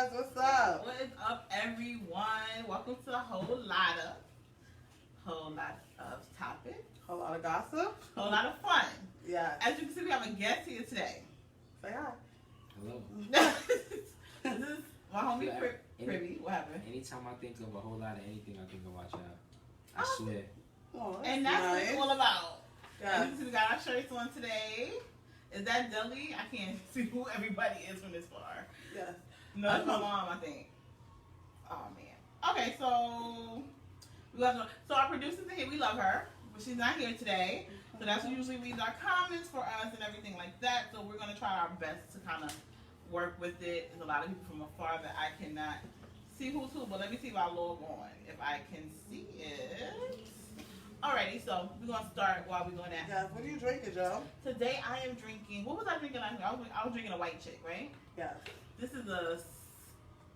guys? What's up? What is up, everyone? Welcome to a whole lot of topic, Whole lot of gossip. whole lot of fun. Yeah. As you can see, we have a guest here today. Say hi. Hello. This is my homie Privy. What happened? Anytime I think of a whole lot of anything, I think of watch out. I Oh. swear. Oh, And that's what it's all about. Yeah. As you can see, we got our shirts on today. Is that Deli? I can't see who everybody is from this far. Yeah. No, that's my mom, I think. Oh man. Okay, so so our producer's in here. We love her, but she's not here today. So that's who usually reads our comments for us and everything like that. So we're gonna try our best to kind of work with it. There's a lot of people from afar that I cannot see who's who, but let me see if I log on. If I can see it. Alrighty, so we're gonna start while we're doing that. Yeah. What are you drinking, Joe? Today I am drinking. What was I drinking last week? I was drinking a white chick, right? Yeah. This is a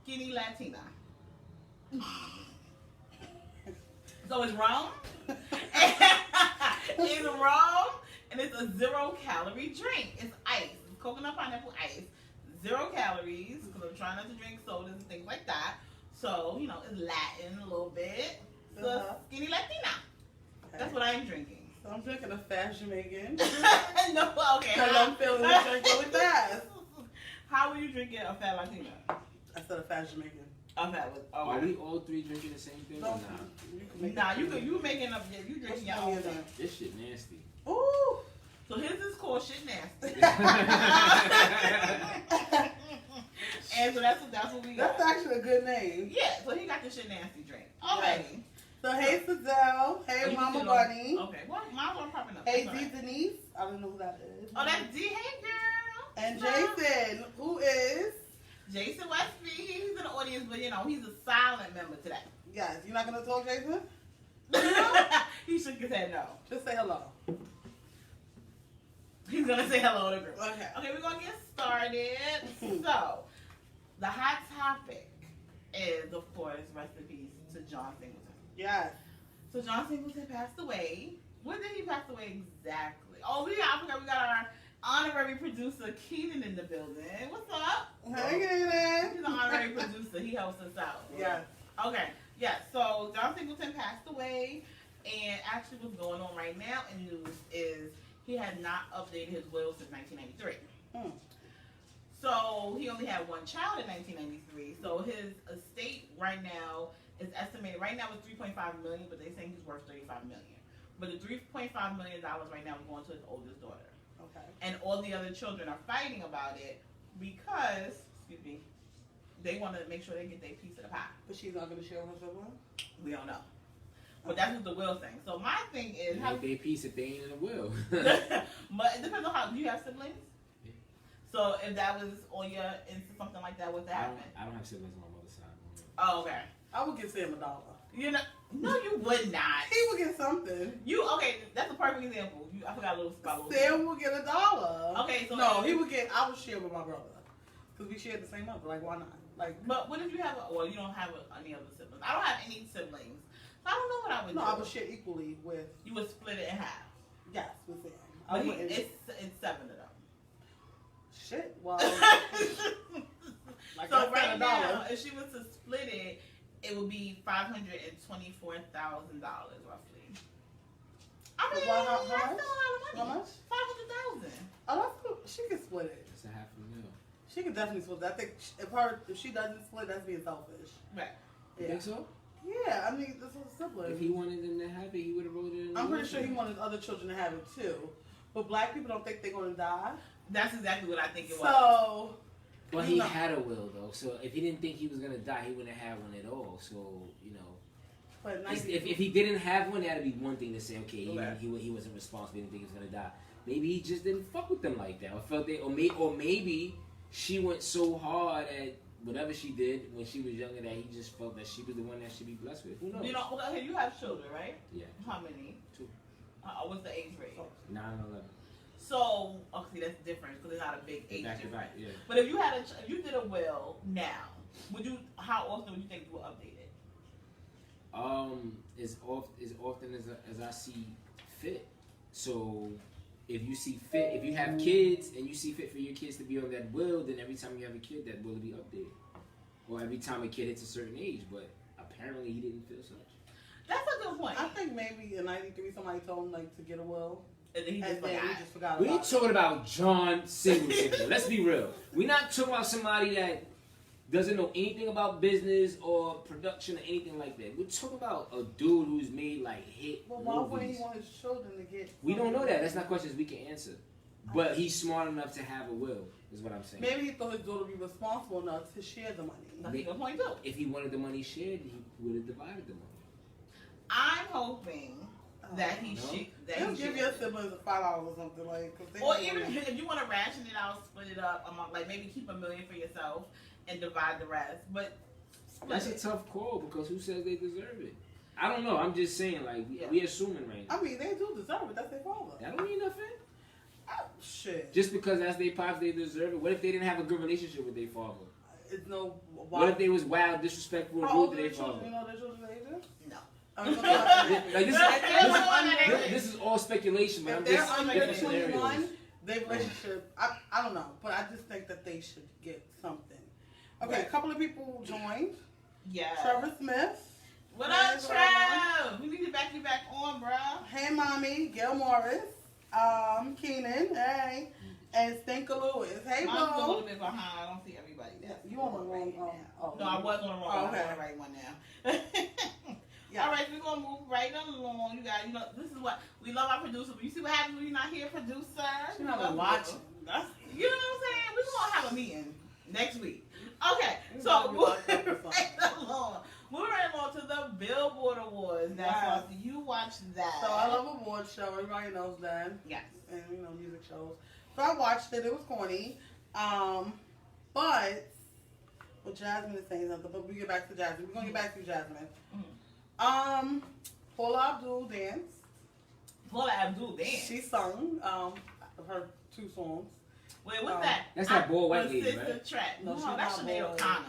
skinny Latina. So it's rum. It's rum, and it's a 0-calorie drink. It's ice. It's coconut pineapple ice. 0 calories, because I'm trying not to drink sodas and things like that. So, you know, it's Latin a little bit. So skinny Latina. Okay. That's what I'm drinking. So I'm drinking a fast Jamaican. No, okay. Because I'm feeling the drink really fast. How are you drinking a fat Latina? I said a fast Jamaican. A fat with Are we all three drinking the same thing or No. not? you making up, you drinking your own thing. This shit nasty. Ooh. So his is called shit nasty. And so that's what we got. That's actually a good name. Yeah, so he got the shit nasty drink. Alrighty. So hey, Fidel. Hey, Mama Bunny. Okay, well, mine's not popping up. Hey, That's D all right. Denise. I don't know who that is. Oh, that's D. Hey, girl. And What's up? Jason, who is? Jason Westby. He's in the audience, but you know, he's a silent member today. Yes. You're not going to talk, Jason? He shook his head no. Just say hello. He's gonna say hello to the group. Okay. Okay, we're gonna get started. So, the hot topic is, of course, rest in peace to John Singleton. Yes. So John Singleton passed away. When did he pass away exactly? Oh, I forgot we got our honorary producer Keenan in the building. What's up? Hey, Keenan. He's an honorary producer. He helps us out. Yes. Okay. Yeah. So John Singleton passed away, and actually, what's going on right now in news is he had not updated his will since 1993. So he only had one child in 1993. So his estate right now is estimated. Right now it's $3.5 million, but they're saying he's worth $35 million. But the $3.5 million right now is going to his oldest daughter. Okay. And all the other children are fighting about it because, excuse me, they want to make sure they get their piece of the pie. But she's not going to share with her sibling? We don't know. But that's what the will thing. So my thing is, How they piece if they ain't in the will. but it depends on how. Do you have siblings? Yeah. So if that was on your into something like that, what's that happen? I don't have siblings on my mother's side. Oh, okay. I would give Sam $1. You know, no, you would not. He would get something. You okay? That's a perfect example. I forgot a little spot. Sam would get $1. Okay, so no, he would get. I would share with my brother because we shared the same mother. Like, why not? Like, But what if you have? Well, you don't have any other siblings. I don't have any siblings, so I don't know what I would no, do. I would share equally with. You would split it in half. Yes, with Sam. But I wouldn't. it's 7 of them. Shit. Well, like So I right said, now, $1. if she was to split it, it would be $524,000 roughly. I mean, Well, how that's much? still a lot How of money. much? 500,000. Oh, that's cool. She can split it. It's a $500,000. She can definitely split it. I think if she doesn't split, that's being selfish. You Right. Yeah. think so? Yeah, I mean, this was sibling. If he wanted them to have it, he would have wrote it in. I'm pretty sure he wanted other children to have it too. But black people don't think they're going to die. That's exactly what I think it was. So, Well, you he know. had a will though, so if he didn't think he was gonna die, he wouldn't have one at all. So you know, but if he didn't have one, that'd be one thing to say. Okay, Okay. he wasn't responsible. He didn't think he was gonna die. Maybe he just didn't fuck with them like that, or felt they, or maybe she went so hard at whatever she did when she was younger that he just felt that she was the one that should be blessed with. Who knows? You know, okay, you have children, right? Yeah. How many? 2. What's the age range? 9 and 11. So, okay, that's different because it's not a big age Back to difference. back, yeah. But if you had if you did a will now, how often would you think you would update it? As often as I see fit. So if you see fit, if you have kids and you see fit for your kids to be on that will, then every time you have a kid, that will will be updated. or every time a kid hits a certain age. But apparently, he didn't feel such. That's a good point. I think maybe in '93 somebody told him like to get a will, And then he and just then forgot. he just forgot We about ain't talking about John Singleton. Let's be real. We're not talking about somebody that doesn't know anything about business or production or anything like that. We're talking about a dude who's made like hit Well, why wouldn't movies. he want his children to get? We don't know that. That's not questions we can answer. But he's smart enough to have a will, is what I'm saying. Maybe he thought his daughter would be responsible enough to share the money. That's a good point too. If he wanted the money shared, he would have divided the money. I'm hoping that he No. should. That Just he give should. your siblings $5 or something like. 'Cause they Or don't even wanna- if you want to ration it out, split it up among, like maybe keep $1 million for yourself and divide the rest. But split That's a it. tough call because who says they deserve it? I don't know. I'm just saying, like, Yeah. we assuming right now. I mean, they do deserve it. That's their father. That don't mean nothing. Shit. Just because that's their pops, they deserve it. What if they didn't have a good relationship with their father? It's no. What if they was wild, disrespectful, and How rude old to are their their children? father? You know their children's ages? No. I mean, if Like this is all speculation, but I'm they're just under different scenarios. 21, their relationship, I don't know, but I just think that they should get something. Okay, Right. a couple of people joined. Yeah. Trevor Smith. What Hey, up, Trev? We need to back you back on, bruh. Hey, Mommy. Gail Morris. Keenan. Hey. And Stinker Lewis. Hey, Mine's a little Bo. bit behind. I don't see everybody. Yeah, That's you on the wrong. right now. Oh, No, I was on the wrong Oh, one. okay. I'm on the right one now. Yeah. All right, we're gonna move right along. You guys, you know, this is what we love our producer. But you see what happens when you're not here, producer? She's We not love you. watching. That's You know what I'm saying? We're gonna have a meeting next week. Okay, We so love you moving like that or right along. Moving right along to the Billboard Awards. That's Yes. awesome. You watched that. So I love award show. Everybody knows that. Yes. And music shows. So I watched it. It was corny. But well, Jasmine is saying something. But we get back to Jasmine. We're gonna get back to Jasmine. Paula Abdul danced. Paula Abdul dance. She sung her 2 songs. Wait, what's um, that? That's that bald white lady, Sister right? Track. No, No, she's that's not Sinead bald. O'Connor.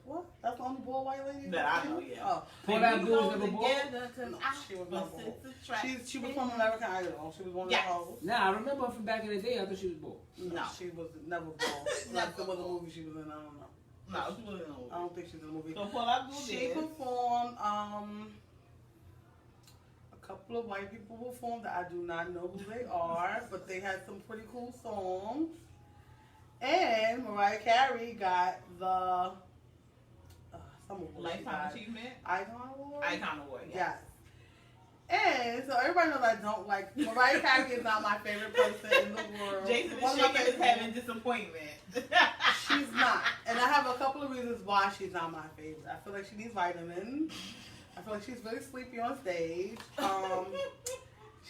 What? That's the only bald white lady? That I know, yeah. Oh, Paula And we Abdul go never bald? together 'cause No, I she was was not bald. Sister Track. she was from American Idol. She was one of Yes. the hosts. Nah, I remember her from back in the day. I thought she was bald. No. She was never bald. Never Like there was a bald. movie she was in. I don't know. No, she wasn't in the I movie. don't think she's in the movie. So Paula Abdul She did. performed. A couple of white people performed that I do not know who they are, but they had some pretty cool songs. And Mariah Carey got the some award she Lifetime got. Achievement. Icon Award. Icon Award. Yeah. Yes. And so everybody knows I don't like Mariah Carey is not my favorite person in the world. Jason One is of my shaking his favorite- head in disappointment. She's not. And I have a couple of reasons why she's not my favorite. I feel like she needs vitamins. I feel like she's really sleepy on stage.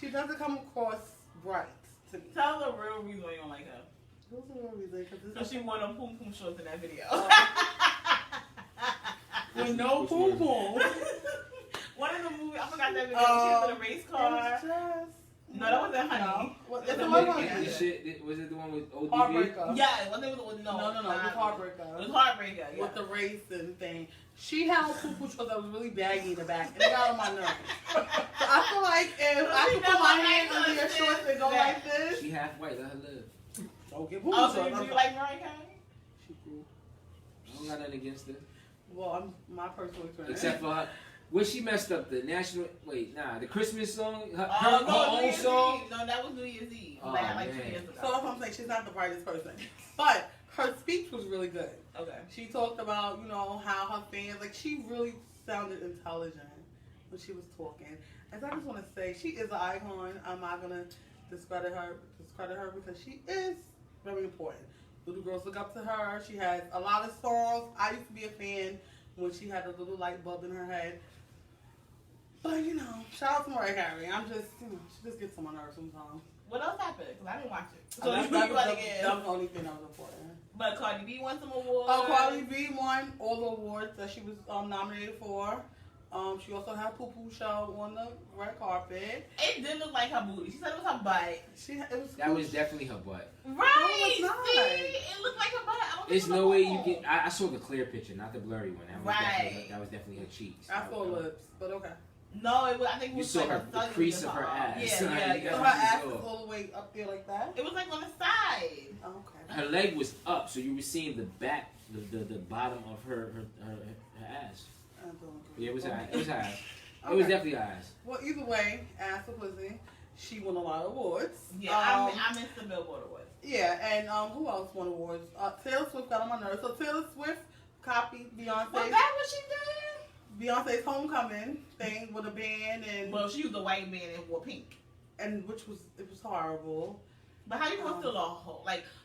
She doesn't come across bright to me. Tell the real reason why you don't like her. Those are the reasons. Because she wore them poom poom shorts in that video. With no poo poo. One of the movies, I forgot that video. She was in a race car. No, that wasn't Honey. No. What- That's it's the the one one on on there. This shit, was it the one with ODB? Heartbreaker. Yeah, it wasn't with the No, it was It Heartbreaker. was Heartbreaker, yeah. With the racing thing. She had a poo poo shorts that was really baggy in the back. And it got on my nerves. So I feel like if I could put my hand under your shorts and go like this. She half white, let her live. Don't get poo poo Oh, so shorts. you like Mariah Carey? She cool. I don't got nothing against her. Well, I'm my personal experience. Except for her. Where she messed up the national, the Christmas song, her No, New own Year's song. Eve. No, that was New Year's Eve. Oh, Like 2 man. years ago. So that's what I'm saying. She's not the brightest person. But her speech was really good. Okay. She talked about, how her fans, like, she really sounded intelligent when she was talking. And so I just want to say, she is an icon. I'm not going to discredit her because she is very important. Little girls look up to her. She has a lot of songs. I used to be a fan when she had a little light bulb in her head. But, shout out to Mariah Carey. I'm just, she just gets on my nerves sometimes. What else happened? Because I didn't watch it. So That's you that like was it. the only thing that was important. But Cardi B won some awards. Cardi B won all the awards that she was nominated for. She also had a poo-poo show on the red carpet. It did look like her booty. She said it was her butt. That was definitely her butt. Right. No, it's not. See? It looked like her butt. I don't think There's it was no a way you ball. can. I saw the clear picture, not the blurry one. That was definitely her cheeks. I saw lips, but okay. No, it was, I think it You was saw like her, her the cellular crease of her top. ass. Yeah, So yeah, you yeah. So got her to ass see is it. all the way up there like that? It was like on the side. Oh, okay. Her leg was up, so you were seeing the back the bottom of her ass. I don't know. Yeah, it was high. It was high. It Okay. was definitely ass. Well, either way, ass or pussy, she won a lot of awards. Yeah, I missed the Billboard Awards. Yeah, and who else won awards? Taylor Swift got on my nerves. So Taylor Swift copied Was Beyonce's that what she did? Beyonce's homecoming thing with a band and Well, she used a white band and wore pink. which was horrible. But how you gonna steal a whole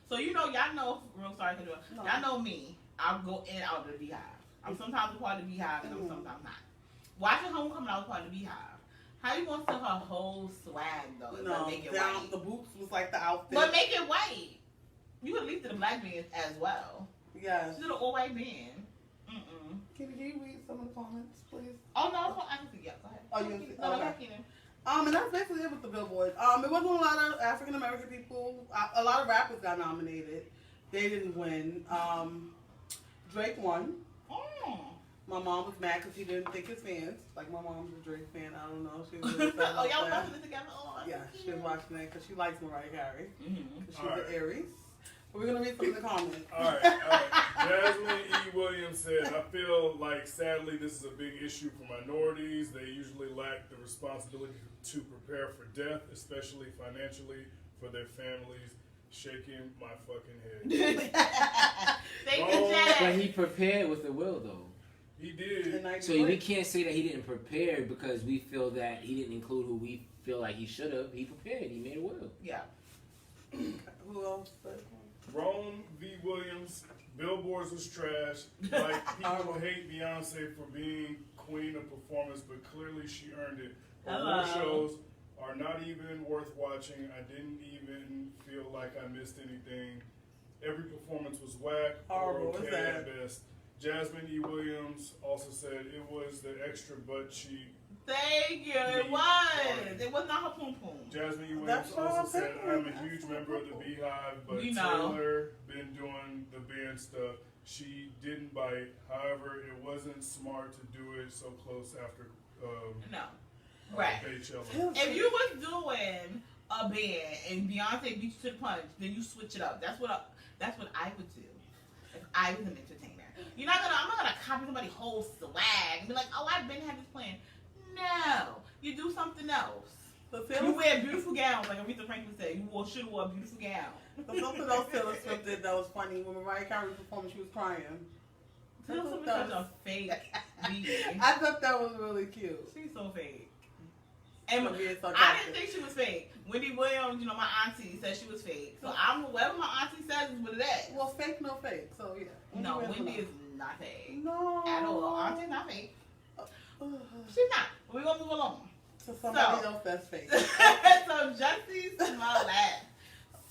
so y'all know real sorry to do it. No. Y'all know me. I'll go in and out of the Beehive. I'm sometimes a part of the Beehive and I'm sometimes not. Watching Homecoming, I was part of the Beehive. How you gonna steal her whole swag though? No, Make it down white. the boots was like the outfit. But make it white. You could at least did a black band as well. Yes. She did an all white band. Can you read some of the comments, please? Oh no, I can see. Yeah, go ahead. Oh, you can see. No, Okay. go ahead, Keenan. And that's basically it with the Billboard. It wasn't a lot of African American people. A lot of rappers got nominated. They didn't win. Drake won. Oh. My mom was mad because he didn't think his fans. Like, my mom's a Drake fan. I don't know. She was really sad Oh, about y'all that. watching it together? Oh, Yeah, she was watching it because she likes Mariah Carey. Mm-hmm. 'Cause she's an Aries. But we're going to read some of the comments. All right. Jasmine E. Williams said, I feel like, sadly, this is a big issue for minorities. They usually lack the responsibility to prepare for death, especially financially, for their families. Shaking my fucking head. Thank Oh, you, Jack. But he prepared with the will, though. He And did. I So we can't say that he didn't prepare because we feel that he didn't include who we feel like he should have. He prepared. He made a will. Yeah. Who else? Rome V. Williams, Billboards was trash. Like, people hate Beyonce for being queen of performance, but clearly she earned it. Award Hello. shows are not even worth watching. I didn't even feel like I missed anything. Every performance was whack or Horrible, okay what's that? at best. Jasmine E. Williams also said it was the extra butt cheek. Thank you. It was. It was not her poom poom. Jasmine E. Williams That's what also I'm said, saying. I'm a huge member of the Beehive, but We know. Taylor been doing the band stuff. She didn't bite. However, it wasn't smart to do it so close after No. Right. Beychella. If you was doing a band and Beyonce beat you to the punch, then you switch it up. That's what I would do if I was an entertainer. I'm not gonna copy somebody's whole swag and be like, oh, I've been had this plan. No, you do something else. So You Taylor, wear beautiful gowns, like Aretha Franklin said. You should have wore a beautiful gown. so something else Taylor Swift did that was funny. When Mariah Carey performed, she was crying. Taylor Swift is such a fake being. I thought that was really cute. She's so fake. And For being I sarcastic. didn't think she was fake. Wendy Williams, my auntie, said she was fake. So I'm whatever my auntie says is what it is. Well, fake, no fake. So yeah. No, Wendy Wendy is is not fake. no At all. Auntie's not fake. Ugh. She's not. We're going to move along. To somebody So- else that's fake. So, Jussie Smollett.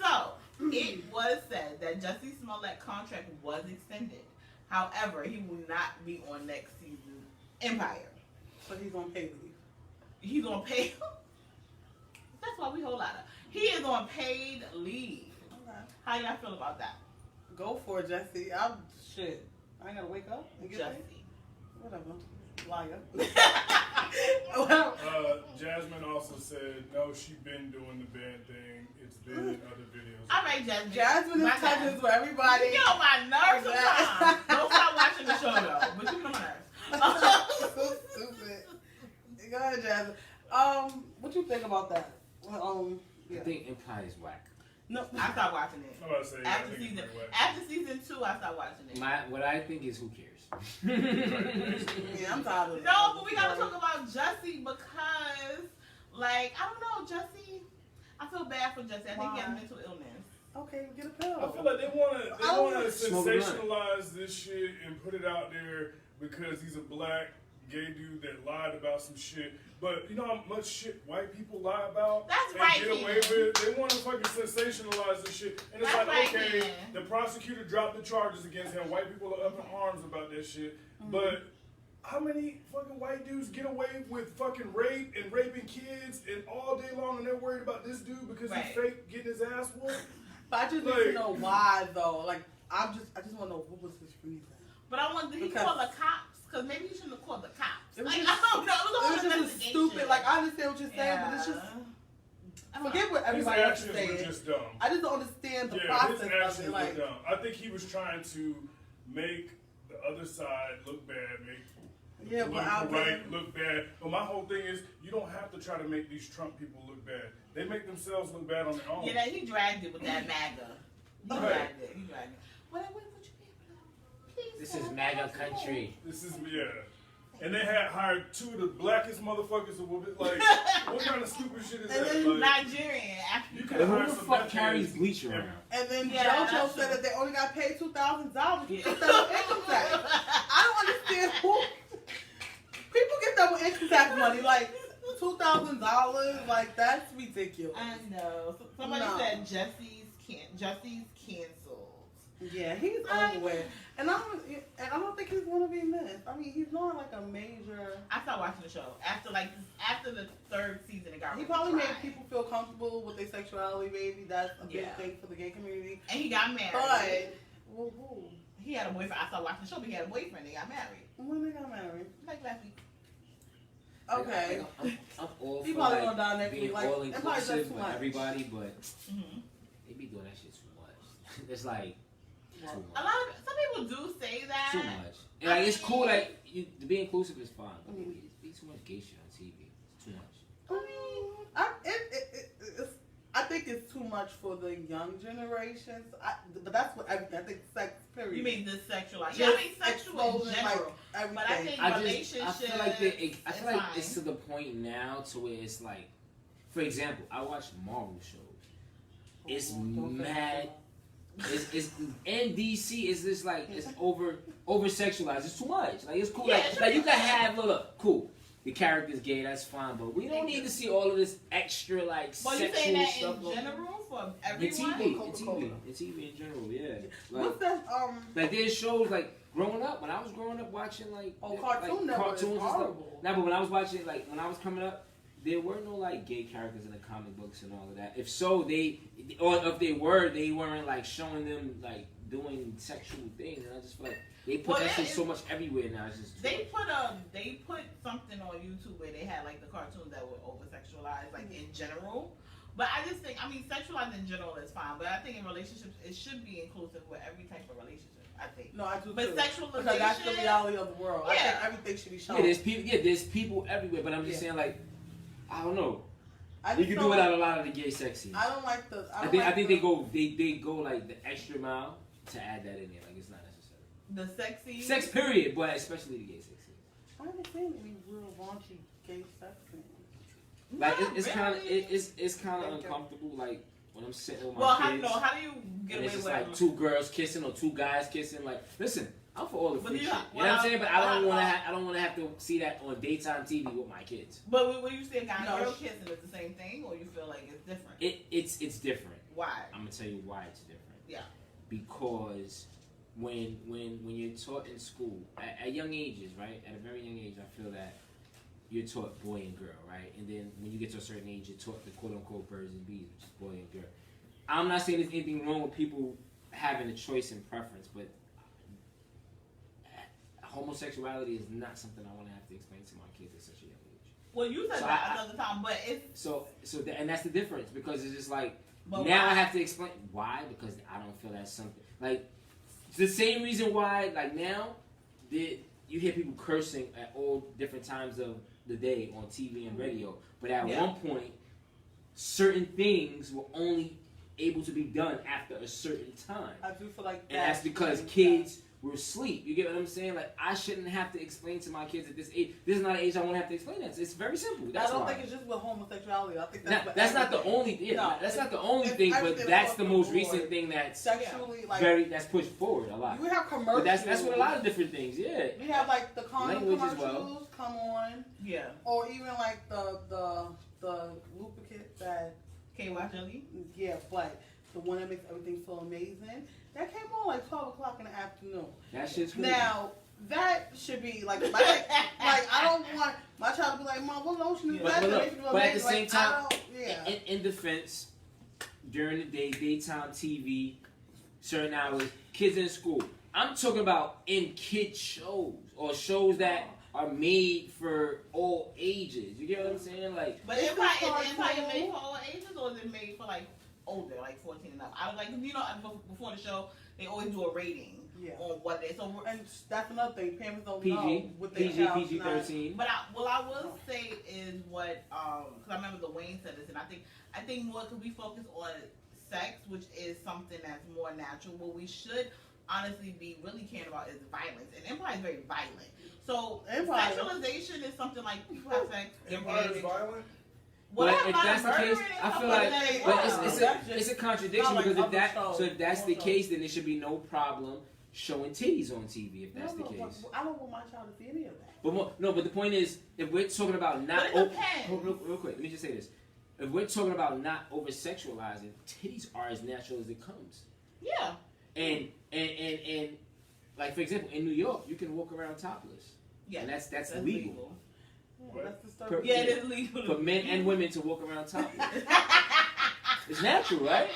So, it was said that Jussie Smollett contract was extended. However, he will not be on next season's Empire. So he's on pay leave. He's on paid. That's why we whole lot of. He is on paid leave. Okay. How y'all feel about that, Go for it, Jesse. I'm shit. I ain't gotta wake up and get paid. Jussie? Whatever. Liar. Jasmine also said, no, she been doing the band thing. It's been in other videos. All right, Jasmine. Jasmine My is touching bad. for everybody. You get on my nerves sometimes. Don't stop watching the show though. But you get on my nerves. So stupid. Go ahead, Jasmine. What you think about that? Well, I yeah. think Empire's whack. No. I stopped watching it. I'm about to say, I After think it's season, pretty whack. after season 2, I stopped watching it. What I think is who cares. Yeah, I'm tired of it. No, but we gotta talk about Jussie because, I don't know, Jussie. I feel bad for Jussie. I think he has Why? mental illness. Okay, get a pill. I feel like they want to Smoke a blunt. sensationalize this shit and put it out there because he's a black gay dude that lied about some shit. But you know how much shit white people lie about That's and right, get away Kenan. with? They want to fucking sensationalize this shit. And it's That's like, right, okay, Kenan. the prosecutor dropped the charges against him. White people are up in arms about that shit. But how many fucking white dudes get away with fucking rape and raping kids and all day long and they're worried about this dude because Right. he's fake getting his ass whooped? But I just need to know why though. I just want to know what was his reason. But I wonder, did he Because- call the cops? Because maybe he shouldn't have called the cops. It was I just- don't know. It was a It whole was just investigation. stupid. I understand what you're saying, but it's just I don't know. forget what His everybody else is actions were saying. just dumb. I just don't understand the Yeah, his process of actions it. were Like, dumb. I think he was trying to make the other side look bad, make Yeah, but out political there, right look bad. But my whole thing is, you don't have to try to make these Trump people look bad. They make themselves look bad on their own. Yeah, he dragged it with that MAGA. He Right. dragged it. He dragged it. Well, when would you be able to? Please. This sir, is MAGA please, country. This is and they had hired 2 of the blackest motherfuckers. Like, what kind of stupid shit is And that? then Like, Nigerian. you African. can Who hire the some fuck meth carries heads bleach and- around? and then Yeah, JoJo that's said true. that they only got paid $2,000 Yeah. instead of income tax. I don't understand who people get that with income tax money, like $2,000. Like that's ridiculous. I know. Somebody No. said Jesse's canceled. Yeah, he's over with, and I don't think he's gonna be missed. I mean, he's not like a major. I stopped watching the show after the 3rd season. It got He really probably dry. made people feel comfortable with their sexuality. Maybe that's a big Yeah. thing for the gay community. And he got married. But who? He had a boyfriend. I stopped watching the show, but he had a boyfriend. They got married. When they got married? Like last week. Okay. I'm all He for probably like, gonna die next being week. Like all that probably does inclusive too with much. everybody, but Mm-hmm. they be doing that shit too much. It's like too A much. lot of some people do say that. Too much. And like it's cool, like to be inclusive is fine, but Mhm. it's be too much gay shit on TV. It's too much. I think it's too much for the young generations. But that's what I think. Sex, period. You mean this sexual? Just Yeah, I mean sexual in exposing, general. everything. But I think I relationships. feel like I feel like fine. it's to the point now to where it's like, for example, I watch Marvel shows. It's Don't say mad. that. It's in DC. It's just like it's over sexualized. It's too much. Like it's cool. Yeah, Like, it should like be you can okay. have look cool. The character's gay. That's fine. But we don't need to see all of this extra like Well, you sexual saying that stuff. in general for In everyone? TV in general, yeah. Like, What's that? like there's shows like growing up. When I was growing up watching like Oh, like, Cartoon Network is cartoons and stuff. horrible. Nah, but when I was watching like when I was coming up, there were no like gay characters in the comic books and all of that. If so, or if they were, they weren't like showing them like doing sexual things. And I just feel like they put Well, that that shit is- so much everywhere now. It's just They put something on YouTube where they had like the cartoons that were over sexualized, like in general. But I just think, I mean, sexualized in general is fine. But I think in relationships, it should be inclusive with every type of relationship. I think. No, I do But too. sexualization. Because that's the reality of the world. I Yeah. think everything should be shown. there's people everywhere. But I'm just saying like I don't know. I You just can don't do like- without a lot of the gay sex scenes. I don't like the. I think they go like the extra mile to add that in there. Like it's not necessary. The sexy. Sex period, but especially the gay sex scenes. I haven't seen any real raunchy gay sex scenes. Like Not it's kind of really. it's kind of Thank you. uncomfortable. Like when I'm sitting with my Well, kids, how do you get and away it's just with like 2 girls kissing or 2 guys kissing. Like listen, I'm for all the But free you- shit. You know well, what I'm saying? But I don't well, want to have to see that on daytime TV with my kids. But when you say guy and No, girl sh- kissing, it's the same thing, or you feel like it's different? It's different. Why? I'm gonna tell you why it's different. Yeah. Because when you're taught in school at young ages, right? At a very young age, I feel that you're taught boy and girl, right? And then when you get to a certain age, you're taught the quote unquote birds and bees, which is boy and girl. I'm not saying there's anything wrong with people having a choice and preference, but homosexuality is not something I want to have to explain to my kids at such a young age. Well, you said So that I- another time, but it's And that's the difference because it's just like but now why? I have to explain why because I don't feel that's something like it's the same reason why like now you hear people cursing at all different times of the day on TV and radio, but at Yeah. one point certain things were only able to be done after a certain time, I do feel like and that's because kids were asleep. You get what I'm saying? Like I shouldn't have to explain to my kids at this age. This is not an age I want to have to explain that. It's very simple. That's I don't why. think it's just with homosexuality. I think Now, that's with that's not the everything. only No, that's not the it's- only it's thing, but everything that's across the the most board. recent thing that's Sexually, like that's pushed forward a lot. you have commercials. But that's with a lot of different things, yeah. We have like the condom Language as commercials well. come on, yeah. or even like the lubricant that KY jelly. but the one that makes everything feel amazing. That came on like 12 o'clock in the afternoon. That shit's crazy. Now that should be like like I don't want my child to be like, Mom, what lotion is But- that? but that look, makes me feel but at the amazing? same Like, time, I don't, yeah. in defense, during the day, daytime TV, certain hours, kids in school. I'm talking about in kid shows or shows that are made for all ages. You get what I'm saying? Like, But Is Empire, this is Empire cartoon? made for all ages, or is it made for like older, like 14 and up? I don't like, before the show, they always do a rating. Yeah. on what it is. So And that's another thing. Parents don't PG, know what their PG, child's PG not- 13. But what I will say is what, because I remember Dwayne said this, and I think more because we focus on sex, which is something that's more natural. What we should honestly be really caring about is violence, and Empire is very violent. So Empire. sexualization is something like people have sex. Empire is violent. But Well, if that's the case, I feel like, but it's a contradiction Not like because if other that, shows. so if that's the More case, then there should be no problem showing titties on TV if that's the No, case. I don't want my child to see any of that. But the point is, if we're talking about not, But it depends. real quick, let me just say this: if we're talking about not over sexualizing, titties are as natural as it comes. Yeah. And like for example, in New York, you can walk around topless, Yeah. and that's legal. Yeah, that's disturbing. Yeah, it is legal. For men and women to walk around topless. It's natural, right?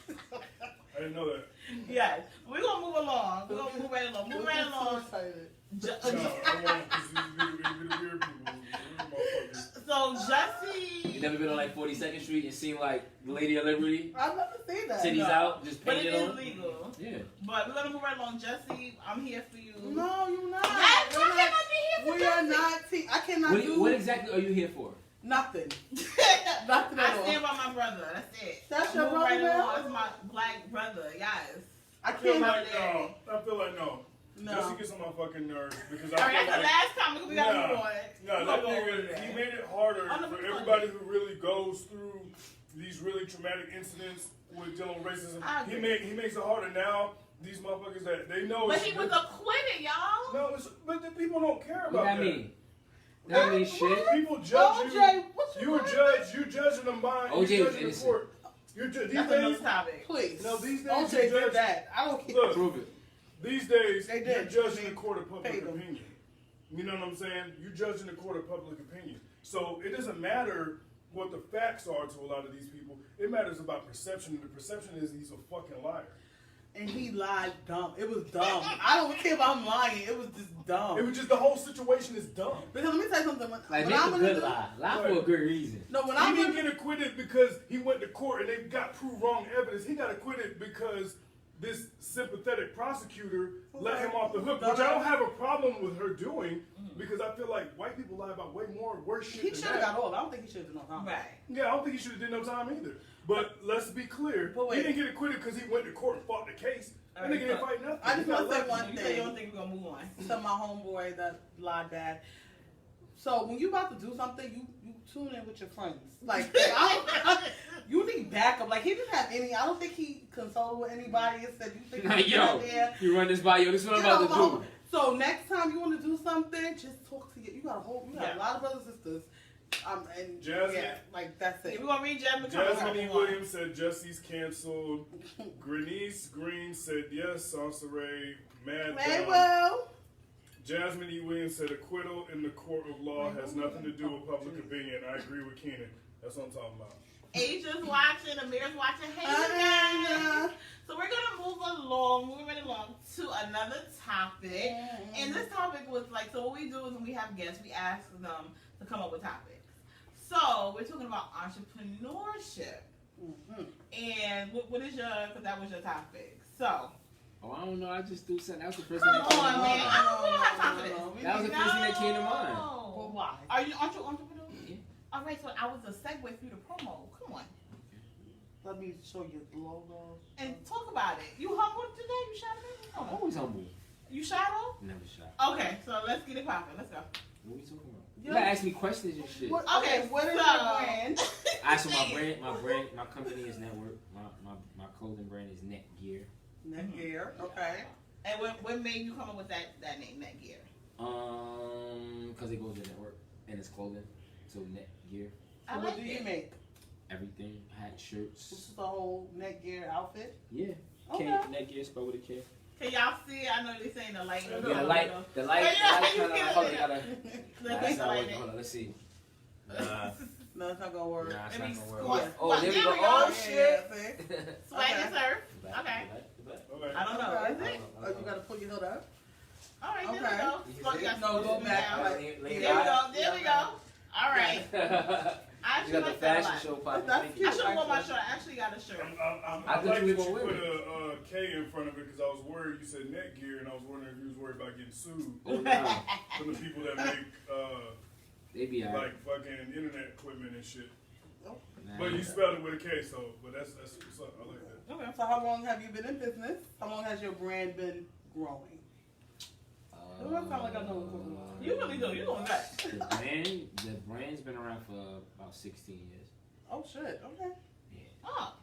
I didn't know that. Yes. We're going to move along. We're going to move right along. Move right along. excited. No, I want to see weird people. Motherfuckers. So, Jussie. You never been on like 42nd Street and seen like the Lady of Liberty, I've never seen that. titties No. out, just But it painted is on? legal. Yeah. But we're going to move right along. Jussie, I'm here for you. No, you're not. Yes, We're I not- cannot be here for We are Jussie. not. I cannot do What exactly are you here for? nothing. Nothing at I all. stand by my brother. That's it. That's I'm your moving brother right now? along. That's my black brother. Yes. I I feel can't. like no. I feel like no. No. Jesse gets on my fucking nerves because All I right, feel that's the like last time because we got to Nah. move on. no, We're that gonna go over nigga, that. he made it harder Oh, no, for we're everybody who really goes through these really traumatic incidents with dealing with racism. I He agree. makes it harder now. These motherfuckers that they know. But it's- he was acquitted, y'all. no, but the people don't care What about that that. mean? That means shit. People judge you. OJ, what You judging them by OJ you was judging the innocent. court. These That's another days, topic. Please. No, these days OJ you did judge- that. I don't care. Look. Prove it. these days They you're did. judging They the court of public paid them. opinion. You know what I'm saying? You're judging the court of public opinion. So it doesn't matter what the facts are to a lot of these people. It matters about perception, and the perception is he's a fucking liar. And he lied dumb. It was dumb. I don't care about him lying. It was just dumb. It was just the whole situation is dumb. Because let me tell you something. Like when make I'm a gonna good do, lie. Lie for a good reason. No, when He I'm didn't gonna, get acquitted because he went to court and they got proved wrong evidence. He got acquitted because this sympathetic prosecutor let him off the hook, which I don't have a problem with her doing because I feel like white people lie about way more worse shit he than should that. have got off. I don't think he should have done no time. Right. Yeah, I don't think he should have did no time either. But let's be clear, But wait. he didn't get acquitted because he went to court and fought the case. That Alright, nigga didn't so- fight nothing. I just He got wanna say lucky. one You say you don't think we're going to move on. To my homeboy that lied bad. So when you about to do something, you tune in with your friends. Like you need backup. Like he didn't have any. I don't think he consulted with anybody and said you think Like, you yo, there. you run this by yo. This is what I'm about to do. So next time you want to do something, just talk to you. You got a whole. You got Yeah. a lot of brothers and sisters. And Jasmine. yeah, like that's Yeah, it. we're going to read Jasmine. Jasmine E. Williams said Jesse's canceled. Grenice Green said yes. Sansa Ray, mad Hey, dog. well. Jasmine E. Williams said acquittal in the court of law has nothing to do with public opinion. I agree with Keenan. That's what I'm talking about. Asia's watching, Amir's watching. Hey, Hi, guys. So we're going to move right along to another topic. And this topic was like, so what we do is when we have guests, we ask them to come up with topics. So we're talking about entrepreneurship. And what is your, because that was your topic. So, Oh, I don't know. I just threw something. That was the first come thing that came on, to man. mind. We don't have time for this. That was the first thing that came to mind. Well, why? Aren't you entrepreneur? Yeah. All right, so I was a segue for you to promo. Come on. Let me show you the logo. And talk about it. You humble today? You shot it? I'm always humble. You shot off? Never shot. Okay, so let's get it popping. Let's go. What are we talking about? Yeah. You gotta ask me questions and shit. What, Okay, what is so- your brand? I so my company is Network. My clothing brand is Netgear. Netgear. Okay. And what made you come up with that name, Netgear? Because it goes to Network and it's clothing, so Netgear, So what do you make? everything, hat, This shirts. is the whole Netgear outfit. Yeah. Okay. K, Netgear spelled with a K. Can y'all see it? I know they're saying the light. Yeah, Yeah, the light Yeah, kind you of feel hold it. it. Gotta. Let's That's make the not light. working. Hold on, let's see. Nah, No, it's not gonna work. nah, it's Maybe not gonna squat. work. Oh, there we There go. we go. Oh Yeah, shit. yeah, see? Swag and surf. The back, Okay. the back. Okay. I don't know. Okay. Is it? Oh, you gotta pull your hood up. All right, there Okay. we go. You Squat, see you it? got No, to go do back. now. Like, Lay- There we lay go. out. There we go. All right. I actually got the like that a fashion lot. show popping. That's Thank I you. should have worn my shirt. I actually got a shirt. I I thought like you that were you gonna put wear a K in front of it because I was worried you said Netgear and I was wondering if you was worried about getting sued Oh no, from the people that make they be alright. like fucking internet equipment and shit. Nah, But you spelled it with a K, so that's what's up. I like that. Okay. So how long have you been in business? How long has your brand been growing? It doesn't sound like I know what's going on. You really do. You doing that? the brand's been around for about 16 years. Oh shit. Okay. Yeah, Oh,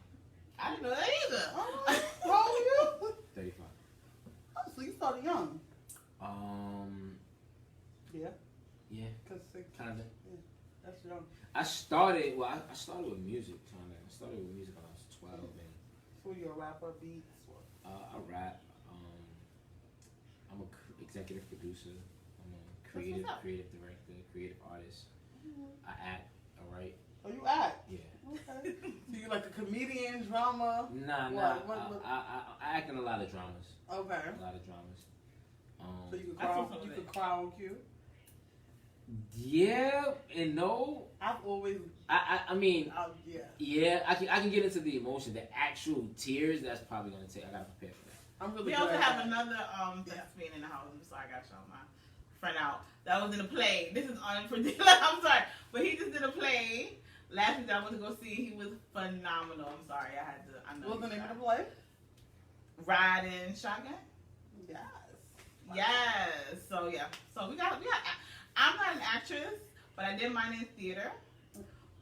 I didn't know that either. Alright. How old are you? 35. Oh, so you started young. Yeah. Yeah, Cause kinda. that's young. I started with music. Kinda. I started with music when I was 12, and So you're a rapper, beats, what? I rap. I'm a executive producer. I'm a creative what's up. director, creative artist. I act. I write. Oh, you act. Yeah. Okay. So you like a comedian, drama? Nah. What? I act in a lot of dramas. Okay. A lot of dramas. So you could I cry. saw some of You it. could cry on cue. Yeah and no. I've always. I mean, Yeah. yeah. I can get into the emotion, the actual tears. That's probably gonna take. I gotta prepare for that. I'm really. We good also at have that. another thespian in the house. I'm sorry, I got y'all my friend out. That was in a play. This is unpredictable. I'm sorry, but he just did a play last week that I went to go see. He was phenomenal. I'm sorry, I had to. I know. What's the name of the play? Riding Shotgun. Yes. Yes. So yeah. So we got. I'm not an actress, but I did mine in theater.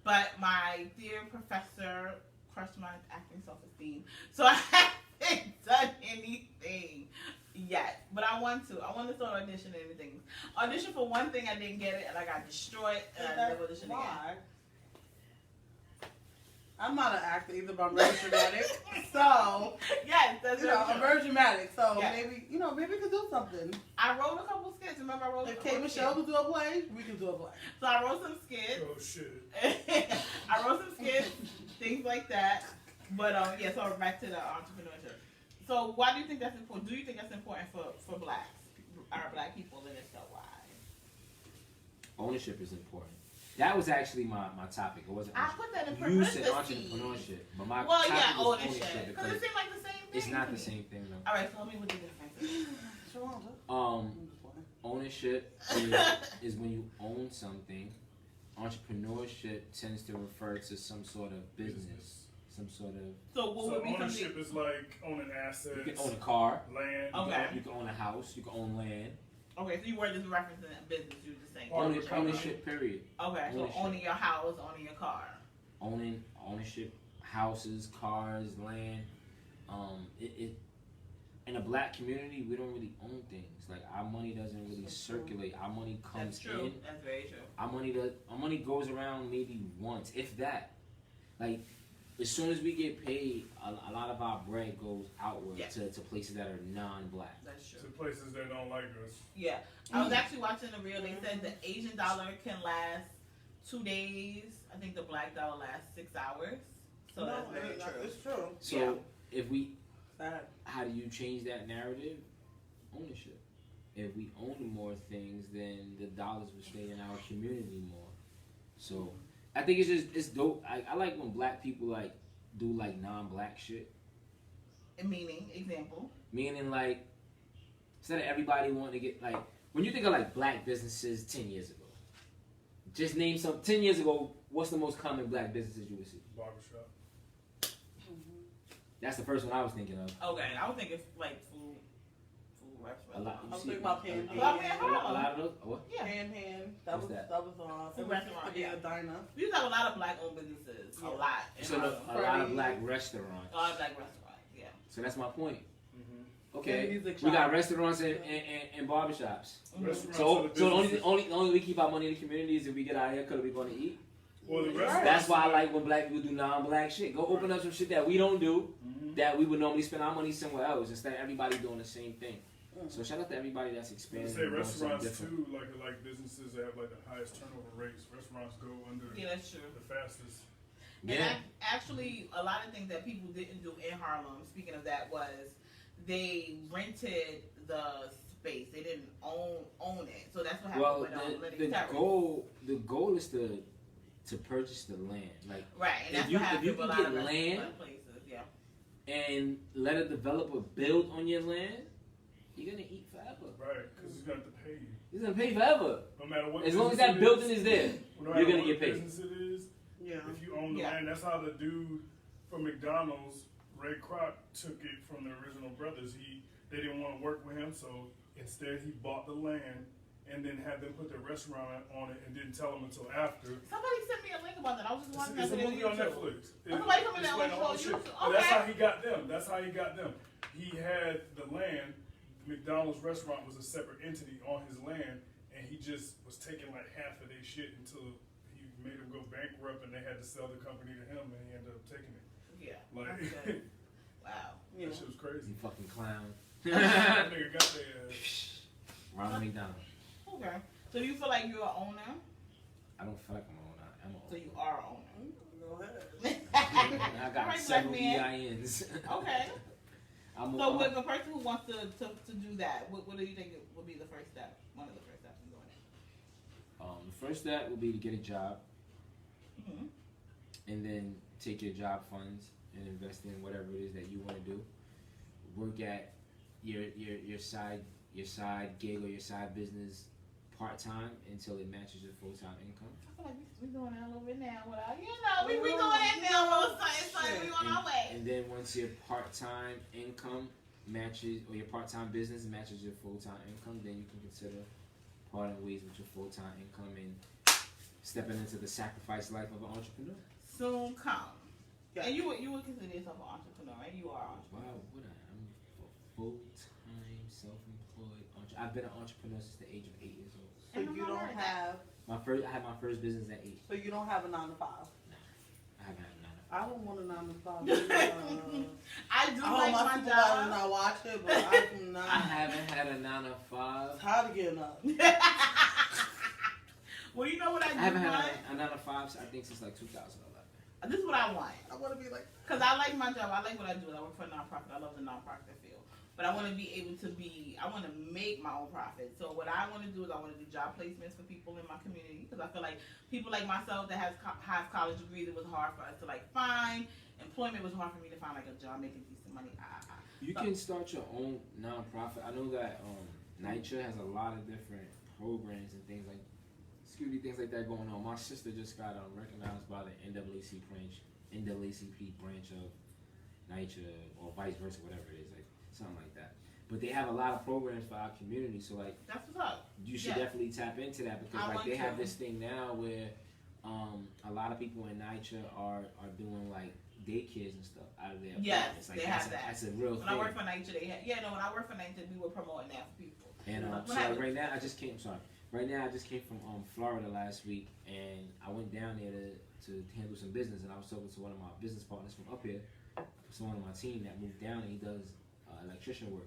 But my theater professor crushed my acting self-esteem, so I haven't done anything yet. But I want to. I want to start auditioning and things. Audition for one thing, I didn't get it, and I got destroyed, and I never auditioned again. Why? I'm not an actor either, but I'm very dramatic. So, Yes, that's you know, I'm very dramatic. So Yeah. maybe we could do something. I wrote a couple skits. Remember, I wrote. If Kate Michelle could do a play, we can do a play. So I wrote some skits. Oh shit. I wrote some skits, things like that. But yeah. So back to the entrepreneurship. So why do you think that's important? Do you think that's important for blacks, our black people, and stuff? Why? Ownership is important. That was actually my topic. It wasn't. I put that in You said parentheses. entrepreneurship, but my Well, topic yeah, was ownership. ownership Because because it seemed like the same thing. it's not to the me. same thing though. All right, so tell me what the difference is. Ownership is when you own something. Entrepreneurship tends to refer to some sort of business, some sort of. So what So would be ownership something? is like owning assets, You can own a car. land. Okay. You can own a house. You can own land. Okay, so you weren't just referencing that business. You were just saying. Part of the company. Ownership. Period. Okay, so Ownership. owning your house, owning your car. Ownership, houses, cars, land. It in a black community, we don't really own things. Like our money doesn't really circulate. Our money comes That's true. in. That's very true. Our money goes around maybe once, if that. Like as soon as we get paid, a lot of our bread goes outward Yeah. to places that are non-black. That's true. To places that don't like us. Yeah, I was actually watching a reel. They said the Asian dollar can last 2 days. I think the black dollar lasts 6 hours. So that's very true. It's true. So Yeah. if we, Sad. how do you change that narrative? Ownership. If we own more things, then the dollars will stay in our community more. So I think it's dope. I like when black people like do like non-black shit. Meaning, example. Meaning like instead of everybody wanting to get like when you think of like black businesses 10 years ago. Just name some 10 years ago, what's the most common black businesses you would see? Barbershop. That's the first one I was thinking of. Okay, I would think it's like food restaurants. A lot. I was You see thinking about a Pan lot- Pan. a lot of those. What? Yeah. Pan. That What's was that? that was Food it was restaurant, to be yeah. a diner. We used to have a lot of black-owned businesses. Yeah. A lot. in So Harlem. a lot of black restaurants. A lot of black restaurants. Yeah. So that's my point. Mm-hmm. Okay, And music we got shops. restaurants and barbershops. Mhm. Restaurants So are the the businesses. only we keep our money in the community is if we get out here because we going to eat. Well, the Right. restaurants. That's why I like when black people do non-black shit. Go open up some shit that we don't do, Mhm. that we would normally spend our money somewhere else instead of everybody doing the same thing. So shout out to everybody that's I expanding. say and doing something restaurants different. too, like businesses that have like the highest turnover rates. Restaurants go under Yeah, that's true. the fastest. And Yeah. actually, a lot of things that people didn't do in Harlem, speaking of that, was they rented the space. They didn't own it. So that's what happened Well, with Lennox the Terrace. goal is to to purchase the land. Like, Right, and If that's you- what if happens you with a can lot get of us- land- other places. Yeah. and let a developer build on your land, you're gonna eat forever. Right, because he's going to have to pay you. He's gonna pay forever. No matter what. As long as business that it building is there, no you're matter gonna what get paid. business it is, Yeah. if you own the Yeah. land, that's how the dude from McDonald's, Ray Kroc, took it from the original brothers. They didn't want to work with him, so instead he bought the land and then had them put their restaurant on it and didn't tell them until after. Somebody sent me a link about that. I was just It's, wondering. it's a if it movie was on YouTube. Netflix. Somebody told me that explain was the whole on shit. YouTube. But that's Okay. how he got them. That's how he got them. He had the land. The McDonald's restaurant was a separate entity on his land, and he just was taking like half of their shit until he made them go bankrupt, and they had to sell the company to him, and he ended up taking it. Yeah. Like, That's good. Wow. Yeah. that shit was crazy. You fucking clown. That nigga got their ass. Ronald McDonald. Okay. So you feel like you're an owner? I don't feel like I'm an owner. I'm an So owner. you are an owner. Go ahead. I All got right, several black man. EINs. Okay. I'm So a, with a person who wants to do that, what do you think would be the first step? One of the first steps in doing it. the first step would be to get a job, Mm-hmm. and then take your job funds and invest in whatever it is that you want to do. Work at your side gig or your side business part time until it matches your full time income. I feel like we doing that a little bit now. Without, we doing it now. A little something. We on our way. And then once your part time income matches, or your part time business matches your full time income, then you can consider parting ways with your full time income and stepping into the sacrifice life of an entrepreneur. Soon come. Yeah. And you would consider yourself an entrepreneur, right? You are an Wow, entrepreneur. what I'm a full time self employed entrepreneur. I've been an entrepreneur since the age of 8 years old. So you don't have. I had my first business at 8. So you don't have a 9 to 5. I haven't had none. I don't want a 9 to 5. I do I like my my supervisor job. not watch it, but I do not. I haven't had a 9 to 5. Tired of getting up. Well, you know what I do I haven't want? had a 9 to 5, I think, since like 2011. This is what I want. I want to be like. Because I like my job. I like what I do. I work for a nonprofit. I love the nonprofit field. But I want to be able to I want to make my own profit. So what I want to do is I want to do job placements for people in my community. Because I feel like people like myself that have college degrees, it was hard for us to like find. Employment was hard for me to find like a job making decent money. You can start your own nonprofit. I know that NYCHA has a lot of different programs and things like things like that going on. My sister just got recognized by the NAACP branch of NYCHA, or vice versa, whatever it is, like something like that. But they have a lot of programs for our community, so like That's what's up. you should Yeah. definitely tap into that, because I like want they have to. this thing now where a lot of people in NYCHA are doing like daycares and stuff out of their Yes, apartments. Like they that's have that. That's a real When thing. I worked for NYCHA, when I worked for NYCHA, we were promoting that for people. And When so I- like, right now I just came. Sorry, right now I just came from Florida last week, and I went down there to handle some business, and I was talking to one of my business partners from up here, someone on my team that moved down, and he does electrician work.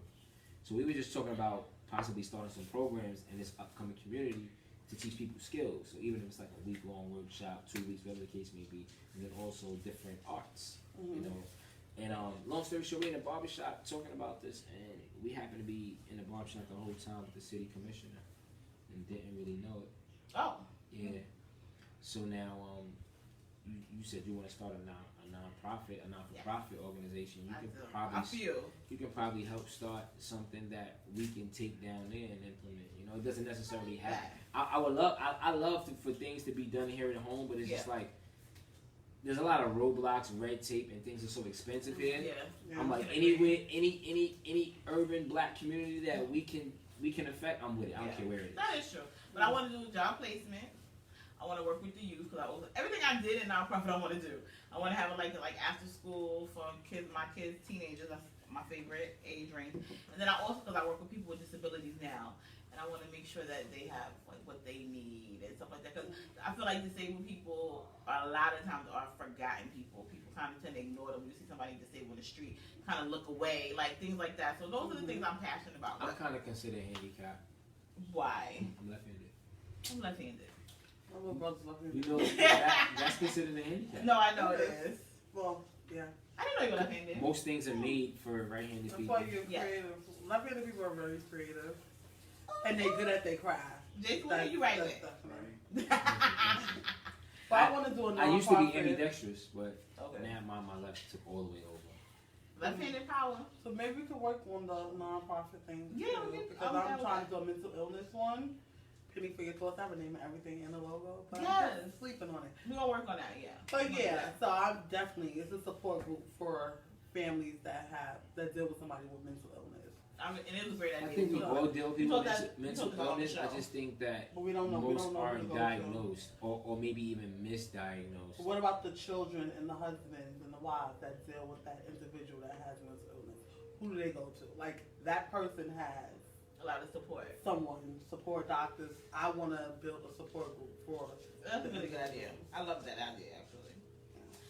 So we were just talking about possibly starting some programs in this upcoming community to teach people skills. So even if it's like a week-long workshop, 2 weeks, whatever the case may be, and then also different arts, you know. And long story short, we're in a barbershop talking about this, and we happened to be in the barbershop the whole time with the city commissioner, and didn't really know it. Oh. Yeah. So now, you said you want to start a non-profit organization. You can probably help start something that we can take down there and implement. You know, it doesn't necessarily have. I love for things to be done here at home, but it's just like there's a lot of roadblocks, red tape, and things are so expensive here. Yeah. I'm like any urban black community that we can affect, I'm with it. I don't care where it is. That is true. But I want to do job placement. I want to work with the youth, because everything I did in nonprofit I want to do. I want to have like after school for my kids, teenagers. That's my favorite age range. And then because I work with people with disabilities now, and I want to make sure that they have like what they need and stuff like that. Because I feel like disabled people a lot of times are forgotten people. People kind of tend to ignore them. You see somebody disabled in the street, kind of look away, like things like that. So those are the things I'm passionate about. I kind of consider handicap. Why? I'm left-handed. I'm left-handed. My little brother's looking. You know that's considered a handicap. No, I know it is. Well, yeah. I didn't know you were left-handed. Most things are made for right-handed That's people. why you're Yeah. creative. Left-handed people are very creative, and they're good at their craft. Jason, what are you right with? definitely. But So I want to do a I used to be nonprofit. ambidextrous, but Okay. now my left took all the way over. Left-handed power. So maybe we could work on the nonprofit thing Yeah, too, we can- because I'm I'm down trying with to do a mental illness one. Penny for your thoughts. I have a name and everything in the logo, but I'm Yes. just sleeping on it. We're gonna work on that, yeah. But yeah, so I'm definitely it's a support group for families that deal with somebody with mental illness. I mean, and it was a great idea. I think we too. all deal with people told with that- mental we told that on the illness. I show. just think that But we don't know. most who aren't to go to. diagnosed or maybe even misdiagnosed. What about the children and the husbands and the wives that deal with that individual that has mental illness? Who do they go to? Like that person has A lot of support. someone, support doctors. I want to build a support group for. That's a really good idea. I love that idea, actually.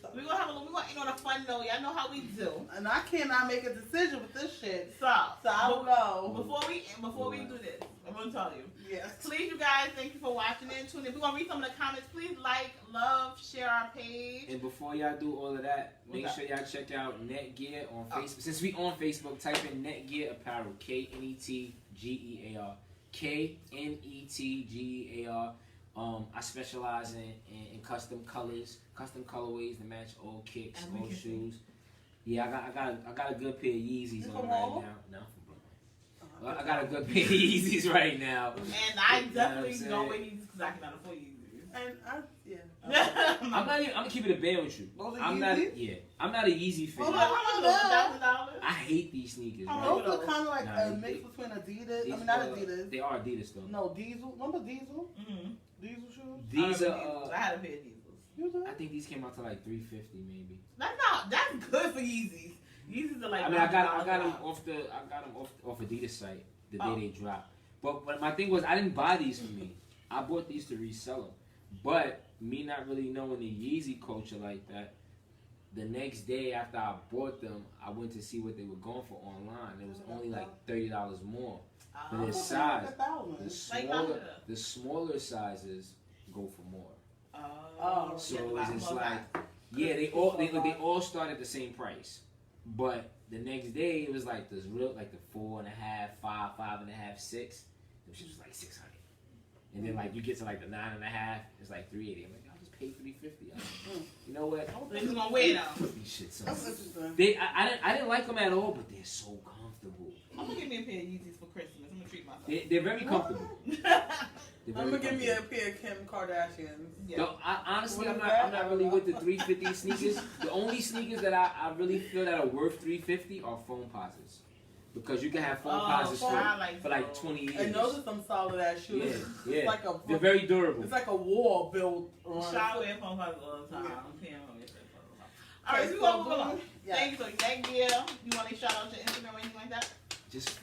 So, We're gonna end on a fun note. Y'all know how we do. and I cannot make a decision with this shit. So I don't know. before we do this, I'm gonna tell you. Yes. Please, you guys, thank you for watching and tuning in. We're gonna read some of the comments. Please like, love, share our page. And before y'all do all of that, make Okay. sure y'all check out Netgear on Oh. Facebook. Since we on Facebook, type in Netgear Apparel, KNETGEAR, KNETGEAR. I specialize in custom colors, custom colorways to match all kicks, And we all can see. shoes. Yeah, I got a good pair of Yeezys You on from right Marlboro? now. No, I'm from Brooklyn. Well, I got a good pair of Yeezys right now. And I You know what I'm definitely saying? don't wear these because I cannot afford these. And yeah. I'm not even. I'm gonna keep it a band with you. Those are I'm not. Yeezys? Yeah, I'm not a Yeezy fan. Oh, How much was $1,000? I hate these sneakers. How Man. much? Those are kind of like Nah, a they- mix between Adidas. I These mean, not are- Adidas. They are Adidas though. No, Diesel. Remember Diesel? Mm-hmm. Diesel shoes. These I are. had a pair of these. You do? I think these came out to like $350 maybe. That's good for Yeezys. Yeezys are like. I mean, I got $100 them out. off Adidas site the day Oh. they dropped. But my thing was, I didn't buy these for me. I bought these to resell them. But me not really knowing the Yeezy culture like that, the next day after I bought them, I went to see what they were going for online. It was only like $30 more. But Oh. it's It's size. like $1,000. The smaller sizes go for more. Oh, So yeah, it's more like, size. yeah, they all start at the same price, but the next day it was like this real like the 4.5, 5, 5.5, 6. Which was like 600, and then like you get to like the 9.5, it's like 380. I'm like, I'll just pay $350. You know what? So he's gonna wear them. These shits That's so. interesting. I didn't like them at all, but they're so comfortable. I'm gonna give me a pair of Yeezys for Christmas. I'm gonna treat myself. They're very comfortable. They're I'm very gonna give me a comfortable. pair of Kim Kardashians. Yeah. No, honestly, What I'm is not. that? I'm not really with the 350 sneakers. The only sneakers that I really feel that are worth 350 are foam posits, because you can have foam posits foam. for like 20 years. And those are some solid ass shoes. Yeah, It's yeah. like a They're very durable. it's like a wall built around. Shower wear phone calls all the time. Yeah. Kim wears phone calls. All right, Okay, so so we're going. yeah. Thank you. So Netgear, you want to shout out your Instagram or anything like that? Just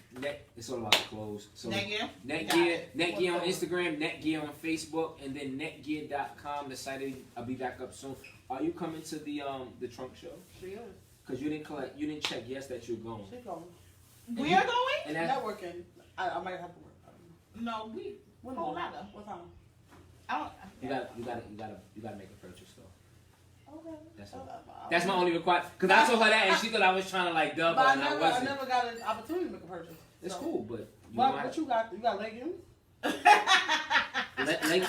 it's all about the clothes. So Netgear. Netgear on What's Instagram, Netgear on Facebook, and then Netgear.com. The site will be back up soon. Are you coming to the trunk show? She is. Because you didn't check yes that you're going. She going. We're going? And that's Networking. I might have to work. No, we. When Whole is it? matter. What time? I don't. you gotta make a purchase though. Okay. That's Uh, all. That's my only requirement. Because I told her that and she thought I was trying to like dub But her I and I never wasn't. got an opportunity to make a purchase. It's So- cool, but you But don't what have you got? You got leggings?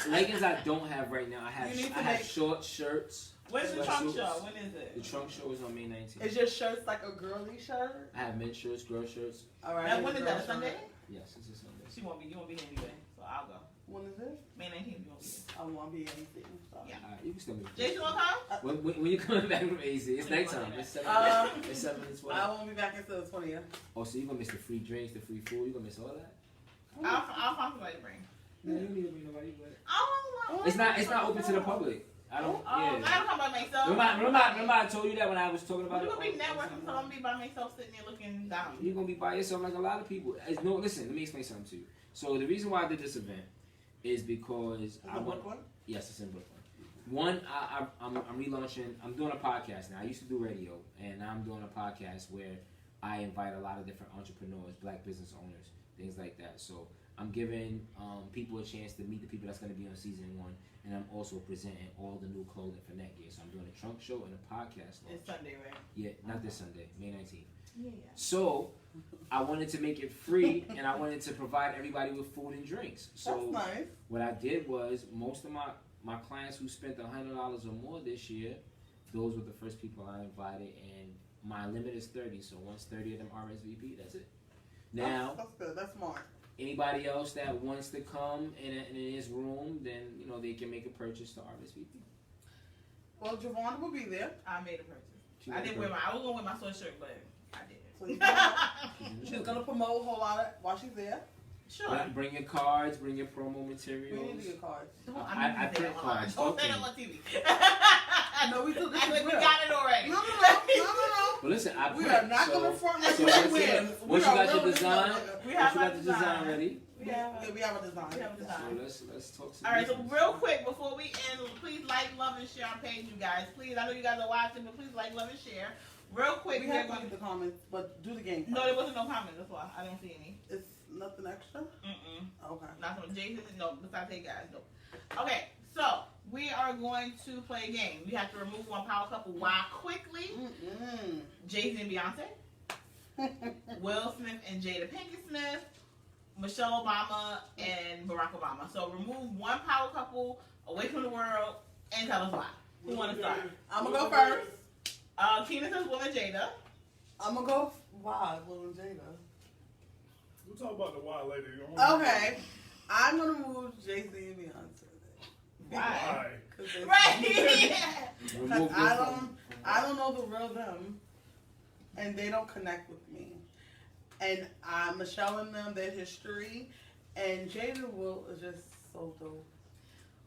leggings I don't have right now. I You need to have make- short shirts. When's the trunk sweatsuits. show? When is The it? trunk show is on May 19th. Is your shirts like a girly shirt? I have men's shirts, girl shirts. All right. Now, when is girl that? A shirt. Sunday? Yes, it's a Sunday. She won't be. You won't be here anyway, so I'll go. When is it? May 19th, you won't be here. I won't be anything. So. Yeah. Alright, you can still make Jason, it. will come? When you coming back from AC, it's nighttime. It's 7 it's 7 to 12. I won't be back until the 20th. Oh, so you're gonna miss the free drinks, the free food, you're gonna miss all that? I'll find somebody to bring. No, you don't need to bring nobody, but Oh, it's not open to the public. I don't I yeah. gotta come by myself. Remember I told you that when I was talking about You're it? gonna be networking, so I'm gonna be by myself sitting there looking down. You're gonna be by yourself like a lot of people. No, listen, let me explain something to you. So the reason why I did this event is because Is I it want. Brooklyn? Yes, it's in Brooklyn. One, I'm relaunching. I'm doing a podcast now. I used to do radio, and now I'm doing a podcast where I invite a lot of different entrepreneurs, black business owners, things like that. So I'm giving people a chance to meet the people that's going to be on season 1, and I'm also presenting all the new clothing for Netgear. So I'm doing a trunk show and a podcast launch. It's Sunday, right? Yeah, not this Sunday, May 19th. Yeah. So I wanted to make it free, and I wanted to provide everybody with food and drinks. So That's nice. what I did was most of my my clients who spent $100 or more this year, those were the first people I invited, and my limit is 30. So once 30 of them RSVP, that's it. Now, that's good. That's smart. anybody else that wants to come in this room, then they can make a purchase to RSVP. Well, Javon will be there. I made a purchase. She I made a didn't wear my. I was gonna wear my sweatshirt, but I didn't. So she's gonna promote a whole lot of while she's there. Sure. Bring your cards, bring your promo We materials. need to get cards. I print cards. Don't say that on TV. No, we do. This Act is like we real. got it already. No. But listen, I We print, are not so, gonna front like so we let's win. get- We once you are got your real design, niggas. We once have you our got the design ready, We have. Yeah, we have a design. We have a design. so let's talk some All right, so business. real quick before we end, please like, love, and share our page, you guys. Please, I know you guys are watching, but please like, love, and share. Real quick, We we're have to gonna. get the comments, but do the game. No, there wasn't no comment. That's why I don't see any. It's nothing extra. Okay. Not from Jason. No, besides hey guys. No. Okay, so we are going to play a game. We have to remove one power couple. Why quickly? Jay-Z and Beyonce, Will Smith and Jada Pinkett Smith, Michelle Obama and Barack Obama. So remove one power couple away from the world and tell us why. Who want to start? I'm gonna go first. Keena says Will and Jada. I'm gonna go. Why, Will and Jada? We'll talk about the why later. Okay. I'm gonna move Jay-Z and Beyonce. Why? Because Right. Remove this I don't know the real them, and they don't connect with me. And Michelle and them, their history, and Jada Will is just so dope.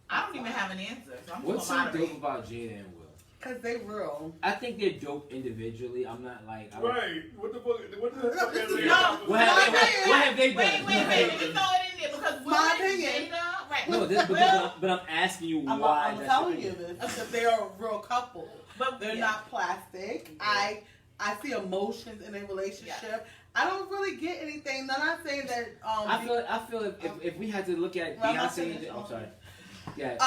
I don't even have an answer. So I'm What's just so gonna dope moderate. about Jada and Will? Cause they real. I think they're dope individually. I'm not like. Right. What the fuck? What the fuck? this is is not- that? What have they done? Wait, let me throw it in there because Will My and opinion. Jada, right? No, this, Will, but I'm asking you I'm why. that's telling the you thing. this because they're a real couple. but They're yeah. not plastic. I see emotions in a relationship. I don't really get anything. They're not saying that. I feel if we had to look at Well, I'm not Beyonce, finished. I'm sorry. Yeah.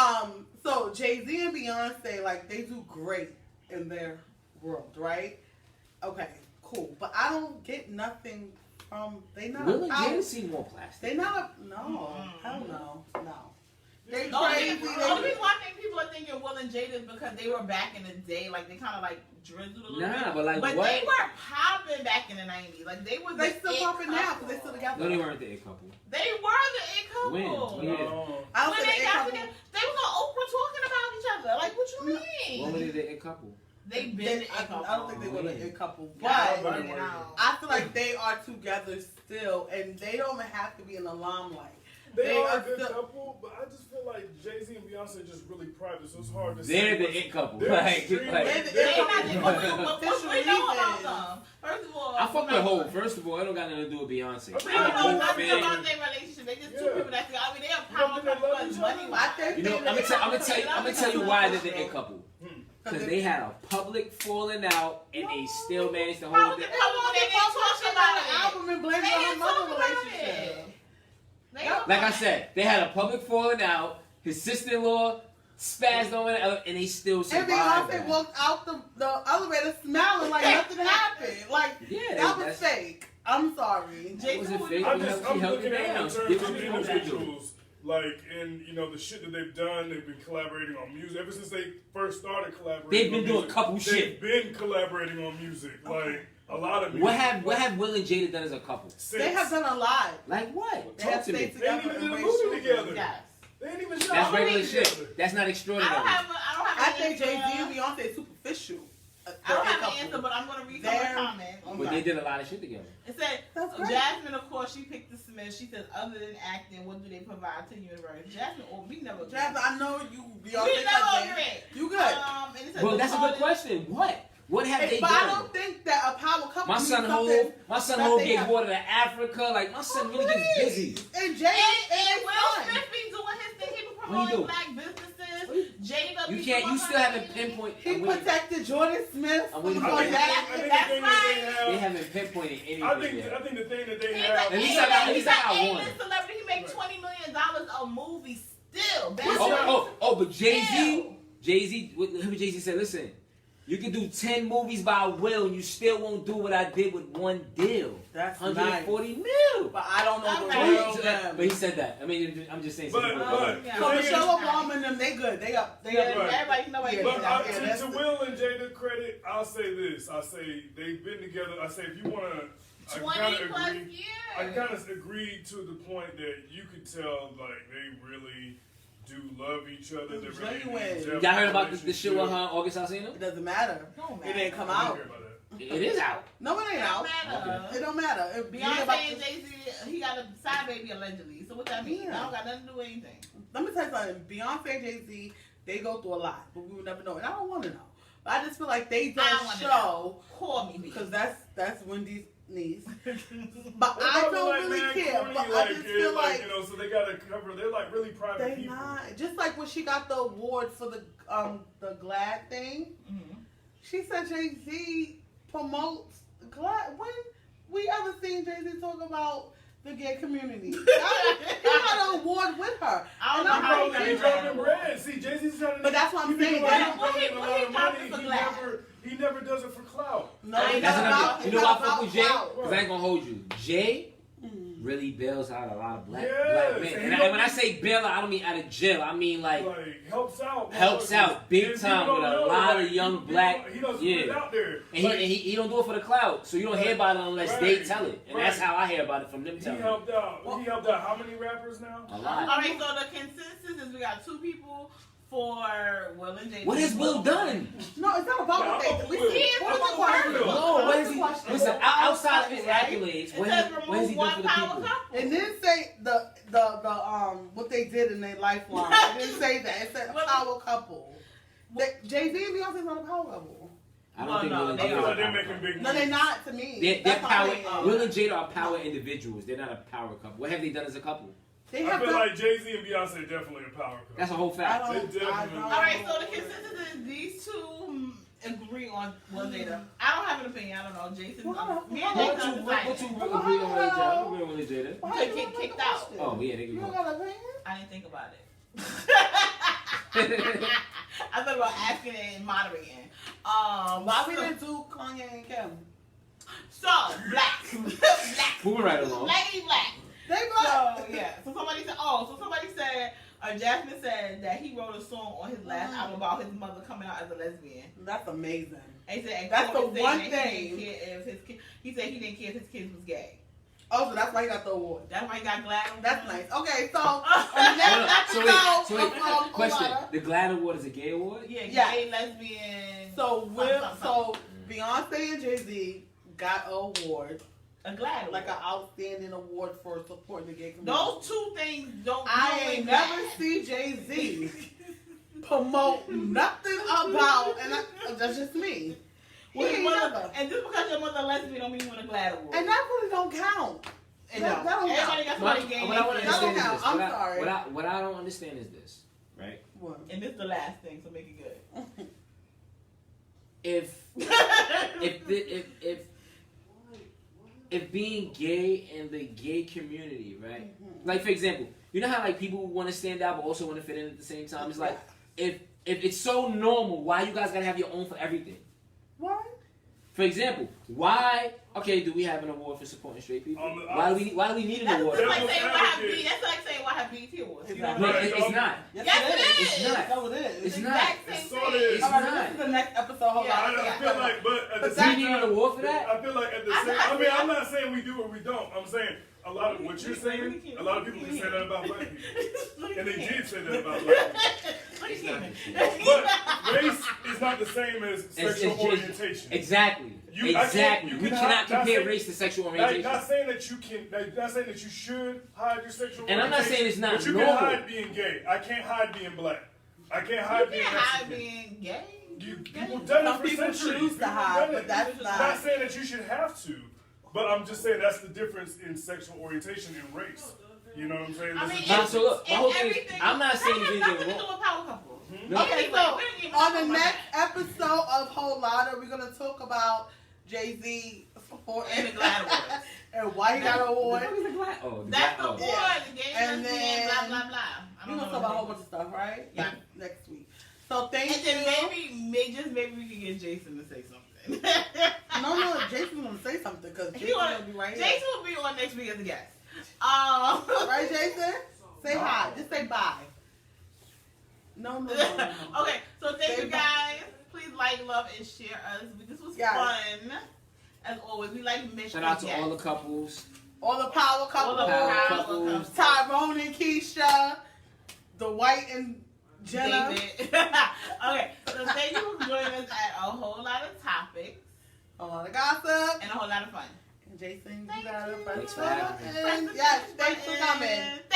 So Jay-Z and Beyonce, like, they do great in their world, right? Okay, cool. But I don't get nothing from. They not. Will and Jada seem more plastic. They not. No. Hell no. No. They The only crazy. reason why I think people are thinking Will and Jada is because they were back in the day, like they kind of like drizzled a little bit. Nah, but like But what? they were popping back in the 90s. Like they were. They the still it popping now couple. because they still together. No, they weren't the it couple. They were the it couple. When? No. I don't When think they they got couple. together, they was on Oprah talking about each other. Like, what you mean? When were they the it couple? They been They- the it couple. I don't think they were When? the it couple, Yeah, but I don't know. I feel like they are together still, and they don't have to be in the limelight. They are a are good still. couple, but I just feel like Jay-Z and Beyonce are just really private, so it's hard to They're say. the it couple. They're Like, extremely- like- They're the They it not couple. the couple, but what we know about Officially them? First of all, I fuck with Hov. First of all, it don't got nothing to do with Beyonce. Okay. We I'm a don't know Hov nothing fan. about their relationship. They just two Yeah. people that's. I mean, they are You don't power think they couple love because each money other? wise. I think You know, I'm gonna tell you why they're the it couple. Because they had a public falling out and they still managed to How hold was it. the couple they didn't talk about it? album and blame They it on didn't her mother talk about relationship. it. They Yep. don't Like I know. said, they had a public falling out. His sister-in-law spazzed on it, and they still And survived. Beyonce that. walked out the elevator smiling like nothing happened. Like, Yeah, that was that's- fake. I'm sorry. Jay- wasn't fake. I'm He just held I'm it looking at it down. in terms They of were supposed to do it. individuals, like in the shit that they've done. They've been collaborating on music ever since they first started collaborating. They've been on doing music. couple They've shit. been collaborating on music, like a lot of music. What have Will and Jada done as a couple? Since. They have done a lot. Like what? They Talk have to me. stayed They together. ain't even and did a raised movie children. together. Yes. They ain't even shot That's a movie regular together. shit. That's not I extraordinary. don't have I an think answer. Jay-Z and Beyonce is superficial. I don't have an answer, but I'm going to read some of the They're- comments. But they did a lot of shit together. It said, That's great. Jasmine, of course, she picked the Smith. She said, other than acting, what do they provide to the universe? Jasmine, we never agree. Jasmine, I know you. We Beyonce never cousin. agree. You good? And it said, Well, the that's a good artist- question. What have they But I done? don't think that a power couple. My means son something that Hov they gave have- water to Africa. Like my son really gets busy. And Jay And Will and Smith be doing his thing. He be What he promoting do? black businesses. What he- Jada You be can't. You promoting still haven't her pinpointed. he I'm waiting- protected Jordan Smith I'm from waiting for going it. back. I think That's the thing right. that They they have. haven't pinpointed anything I think yet. the thing that they He's have. At least I got- at least I got an one. A-list celebrity. He made $20 million a movie still. Best Oh, but Jay Z, Ew. Jay Z said, listen, You can do 10 movies by Will, and you still won't do what I did with one deal. That's 140 nice. mil. But I don't know the Okay. real But he said that. I mean, I'm just saying. But Yeah. So the thing Michelle is- Obama and them, they good. They up. Yeah, Right. everybody know Yeah, But yeah, to that's the- Will and Jada credit, I'll say this. I say they've been together. I say if you want to, 20 plus years. I kind of agree to the point that you could tell like they really do love each other. They're really Genuine. Y'all heard about the shit with her and August Alsina? It doesn't matter. Don't It didn't come I didn't out. hear about that. It is out. No, it ain't out. matter. It don't matter. It, Beyonce and Jay-Z, he got a side baby allegedly. So what that mean? Yeah. That don't got nothing to do with anything. Let me tell you something. Beyonce and Jay-Z, they go through a lot, but we would never know. And I don't want to know. But I just feel like they I don't wanna show Call me, because that's Wendy's niece. But Well, I probably, don't like, really mad care. corny, But I like, just it, feel like, like you know, so they gotta cover. They're like really private they people. not. Just like when she got the award for the GLAAD thing, Mhm. she said Jay-Z promotes GLAAD. When we ever seen Jay-Z talk about the gay community? He got an award with her. I don't And know I'm how like, he got He it. dropping bread. See, Jay-Z's trying to. But that's what I'm he saying. Like, They he's don't- what bringing he a lot of dropping money. for Glad? He never does it for clout. No, That's it's That's not another. about- You it's know not why I fuck with Jay? about Because I ain't gonna hold you. Jay Mm. really bails out a lot of black Yes, men. and And he don't- when I say bail out, I don't mean out of jail. I mean like helps out. helps out big And time people with a don't know, lot like, of young people- black. He doesn't Yeah. put it out there. And Like, he don't do it for the clout, so you don't hear about it unless they Right. tell it, and Right. that's how I hear about it from them he telling it. helped out. He helped out how many rappers now? A lot. All right, so the consensus is we got two people for Will and Jay-Z. What has Will done? No, it's not about what Yeah, they. We I'm see with what's Will. the question. Will. No, what has he? Question. Listen, outside of his Right? accolades, It what says has he remove done one for the power people? couple. It didn't say the what they did in their lifeline. It didn't say that. It said a power couple. Jay-Z and Beyonce's not a power couple. I don't Well, think no, Will and they Jay I are feel a like they're power making couple. big No, they're moves. not to me. They're That's how power. they are. Will and Jada are power individuals. They're not a power couple. What have they done as a couple? They I have feel done- like Jay-Z and Beyonce are definitely a power couple. That's a whole I fact. don't. They definitely- All right, so the consensus is these two agree on Will and Jada. I don't have an opinion. I don't know. Jason, Well, me and well, Jason What you decided. agree on with Jada? I agree on with Jada. Why They you get looking kicked at the out. question? Oh yeah, they You can don't go. got an opinion? I didn't think about it. I thought about asking it and moderating. Why we so- didn't do Kanye and Kim? So black, black, Moving right along. blackity black. They So black. yeah. So somebody said, Jasmine said that he wrote a song on his last album about his mother coming out as a lesbian. That's amazing. And he said, and That's the Corbin said one that he thing. didn't care if his kid, he said he didn't care if his kids was gay. Oh, so that's why he got the award. That's why he got glad. That's nice. Okay, so on the Hold next on. So episode wait, of question: Olada, the GLAAD Award is a gay award? Yeah, Yeah. gay, lesbian. so something. Beyonce and Jay-Z got an award, A glad like an award. outstanding award for supporting the gay community. Those two things don't. I go ain't in never glad. see Jay-Z promote nothing about, and that's just me. He Well, your ain't mother- never. and just because your mother lesbian don't mean you want a glad award. And that really don't count. And that don't everybody count. got What, somebody gay. what I want to That don't understand is count. this. I'm What I- sorry. What I don't understand is this, right? What? And this is the last thing, so make it good. If if being gay in the gay community, right? Like for example, you know how like people want to stand out but also want to fit in at the same time. It's like if it's so normal, why you guys gotta have your own for everything? What? For example, why? Okay, do we have an award for supporting straight people? Why do we need an That's award? just like Devil's saying why have advocate. B. That's like saying why have BET awards. You know Exactly. what No, I mean? it's not. Yes, it is. It's not. No, it is. It's the not. exact It's same sort of- thing. It's All right, not. this is the next episode. Hold Yeah. on. I feel like, but at the But same Do you need time, an award for that? I feel like at the I'm same. not I mean, saying- I'm not saying we do or we don't. I'm saying a lot of what you're saying. A lot of people can say that about black people, and they did say that about black people. It's not. But race is not the same as sexual It's just- orientation. Exactly. You- I Exactly. can't- We you cannot cannot- not compare say- race to sexual Like, orientation. not saying that you can. Not saying that you should hide your sexual And I'm not orientation. saying it's not But you normal. can hide being gay. I can't hide being black. I can't You hide being can't hide Mexican. being gay. People done it Some for people centuries. choose to People hide, done but it. that's I'm not. Not saying that you should have to, but I'm just saying that's the difference in sexual orientation and race. You know what I'm saying? I This mean, is- Nah, so look, my it's whole thing is, everything. I'm not saying that has there's nothing anything to do wrong. with power couple. No. Okay, Anyway, so we didn't even on talk the about next that. episode of Whole Lotta, we're gonna talk about Jay-Z supporting And the GLAAD Awards. and why he got an award. Oh, the That's the oh. award, the gay And lesbian, then- blah blah blah. I We're don't gonna know talk about a whole what bunch of stuff, right? Yeah. Next week. So thank And you. then maybe we can get Jason to say something. No, Jason's gonna say something because Jason's gonna be right here. Jason will be on next week as a guest. Right, Jason? Say hi. Just say bye. No. Okay, so thank Say you bye. guys. Please like, love, and share us. This was Yes. fun. As always, we like Mitch. Shout out to all the couples. All the power All couples. the Power power couples. couples. Tyrone and Keisha. The White and Jenna. David. Okay, so thank you for joining us at a whole lot of topics A lot of gossip. and a whole lot of fun. And Jason, Thank you got you. a press Thanks for button. having me. Yes, thanks for coming. Thank